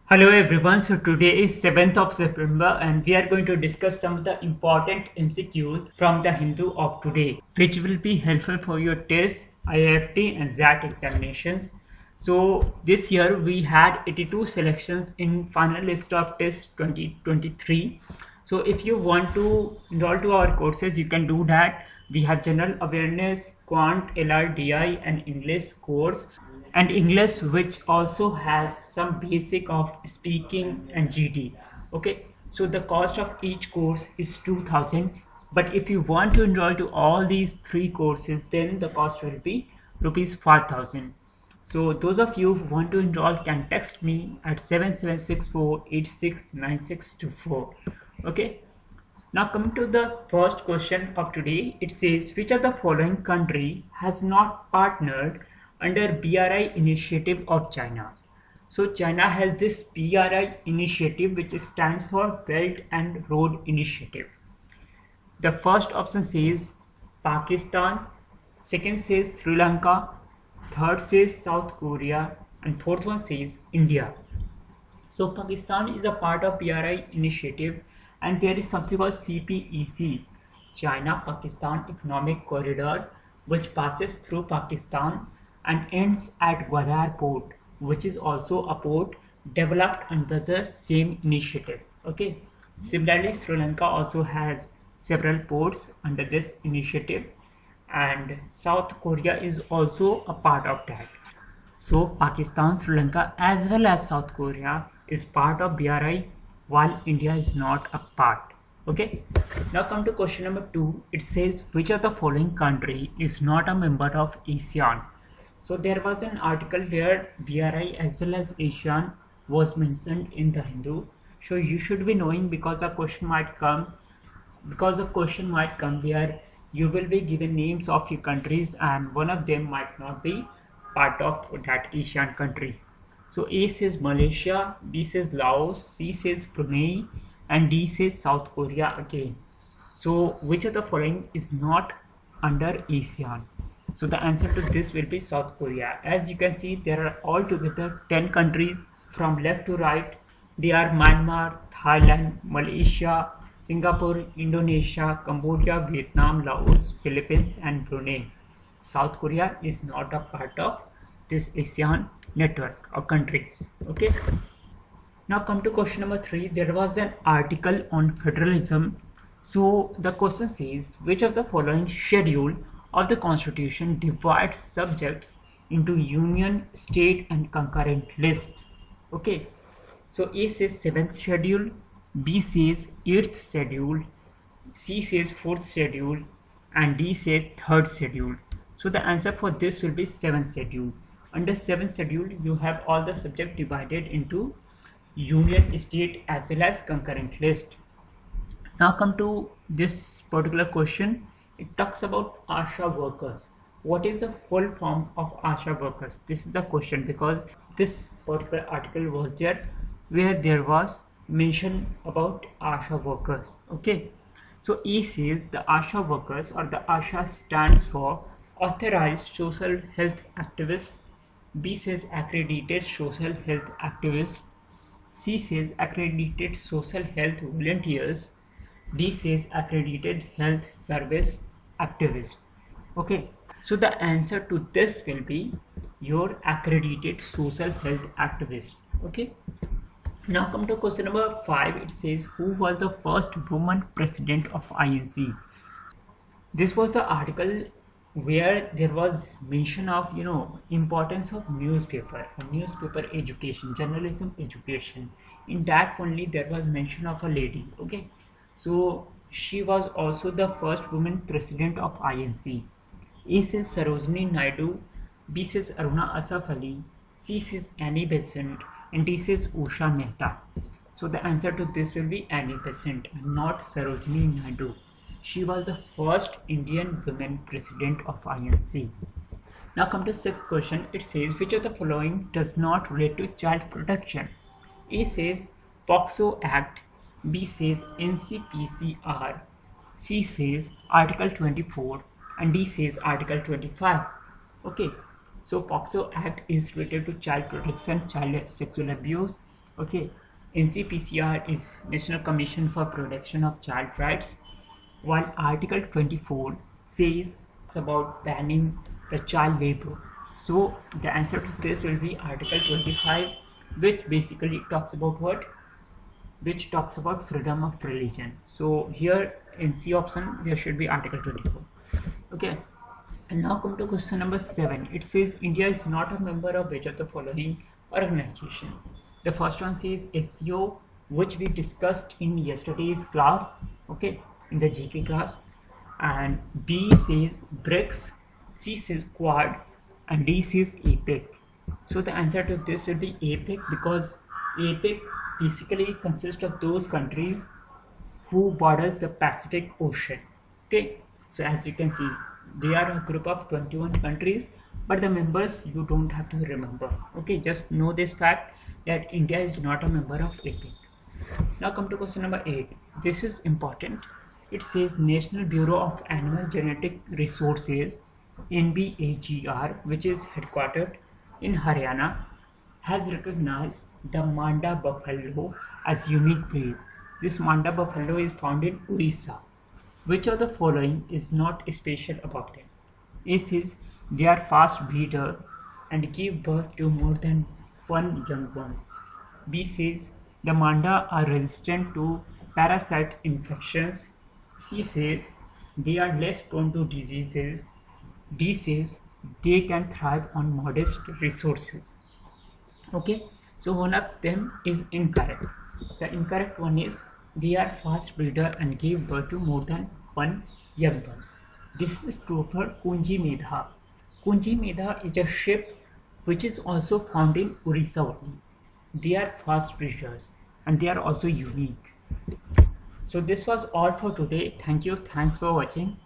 Hello everyone, so today is 7th of September and we are going to discuss some of the important MCQs from the Hindu of today, which will be helpful for your TISS, IIFT and XAT examinations. So this year we had 82 selections in final list of TISS 2023. So if you want to enroll to our courses, you can do that. We have General Awareness, Quant, LRDI and English course. And English, which also has some basic of speaking and GD. Okay, so the cost of each course is 2000, but if you want to enroll to all these three courses, then the cost will be rupees 5000. So those of you who want to enroll can text me at 7764869624. Okay, now coming to the first question of today, it says which of the following country has not partnered under BRI initiative of China. So China has this BRI initiative, which stands for Belt and Road Initiative. The first option says Pakistan, second says Sri Lanka, third says South Korea and fourth one says India. So Pakistan is a part of BRI initiative and there is something called CPEC, China-Pakistan Economic Corridor, which passes through Pakistan and ends at Gwadar port, which is also a port developed under the same initiative. Okay, similarly Sri Lanka also has several ports under this initiative and South Korea is also a part of that. So Pakistan, Sri Lanka as well as South Korea is part of BRI while India is not a part. Okay, now come to question number 2. It says which of the following country is not a member of ASEAN. So there was an article where BRI as well as ASEAN was mentioned in the Hindu. So you should be knowing because a question might come where you will be given names of few countries and one of them might not be part of that ASEAN countries. So A says Malaysia, B says Laos, C says Brunei and D says South Korea again. So which of the following is not under ASEAN? So the answer to this will be South Korea. As you can see, there are altogether 10 countries from left to right. They are Myanmar, Thailand, Malaysia, Singapore, Indonesia, Cambodia, Vietnam, Laos, Philippines and Brunei. South Korea is not a part of this ASEAN network of countries. Okay. Now come to question number 3. There was an article on federalism. So the question says which of the following schedule of the Constitution divides subjects into union, state and concurrent list. Okay, so A says 7th schedule, B says 8th schedule, C says 4th schedule and D says 3rd schedule. So the answer for this will be 7th schedule. Under 7th schedule you have all the subjects divided into union, state as well as concurrent list. Now come to this particular question. It talks about ASHA workers. What is the full form of ASHA workers? This is the question because this particular article was there where there was mention about ASHA workers. Okay, so E says the ASHA workers or the ASHA stands for Authorized Social Health Activist. B says Accredited Social Health Activist. C says Accredited Social Health Volunteers. D says Accredited Health Service Activist. Okay, so the answer to this will be your Accredited Social Health Activist. Okay, now come to question number 5. It says who was the first woman president of INC? This was the article where there was mention of importance of newspaper education, journalism education. In that only there was mention of a lady. Okay, so she was also the first woman president of INC. A says Sarojini Naidu, B says Aruna Asaf Ali, C says Annie Besant and D says Usha Mehta. So the answer to this will be Annie Besant and not Sarojini Naidu. She was the first Indian woman president of INC. Now come to 6th question. It says which of the following does not relate to child protection? A says POXO Act, B says NCPCR, C says Article 24 and D says Article 25. Okay, so POXO Act is related to child protection, child sexual abuse Okay, NCPCR is National Commission for Protection of Child Rights, while Article 24 says it's about banning the child labor. So the answer to this will be Article 25, which basically talks about what? Which talks about freedom of religion. So here in C option there should be Article 24. Okay, and now come to question number 7. It says India is not a member of which of the following organization? The first one says SCO, which we discussed in yesterday's class, okay, in the GK class, and B says BRICS, C says Quad, and D says APEC. So the answer to this will be APEC, because APEC basically consists of those countries who borders the Pacific Ocean. Okay, so as you can see, they are a group of 21 countries, but the members you don't have to remember. Okay, just know this fact that India is not a member of APEC. Now come to question number 8. This is important. It says National Bureau of Animal Genetic Resources, NBAGR, which is headquartered in Haryana, has recognized the Manda buffalo as unique breed. This Manda buffalo is found in Orissa. Which of the following is not special about them? A says they are fast breeder and give birth to more than one young ones. B says the Manda are resistant to parasite infections. C says they are less prone to diseases. D says they can thrive on modest resources. Okay, so one of them is incorrect. The incorrect one is they are fast breeder and give birth to more than one young ones. This is true for Kunji Medha. Kunji Medha is a sheep which is also found in Orissa only. They are fast breeders and they are also unique. So this was all for today. Thank you. Thanks for watching.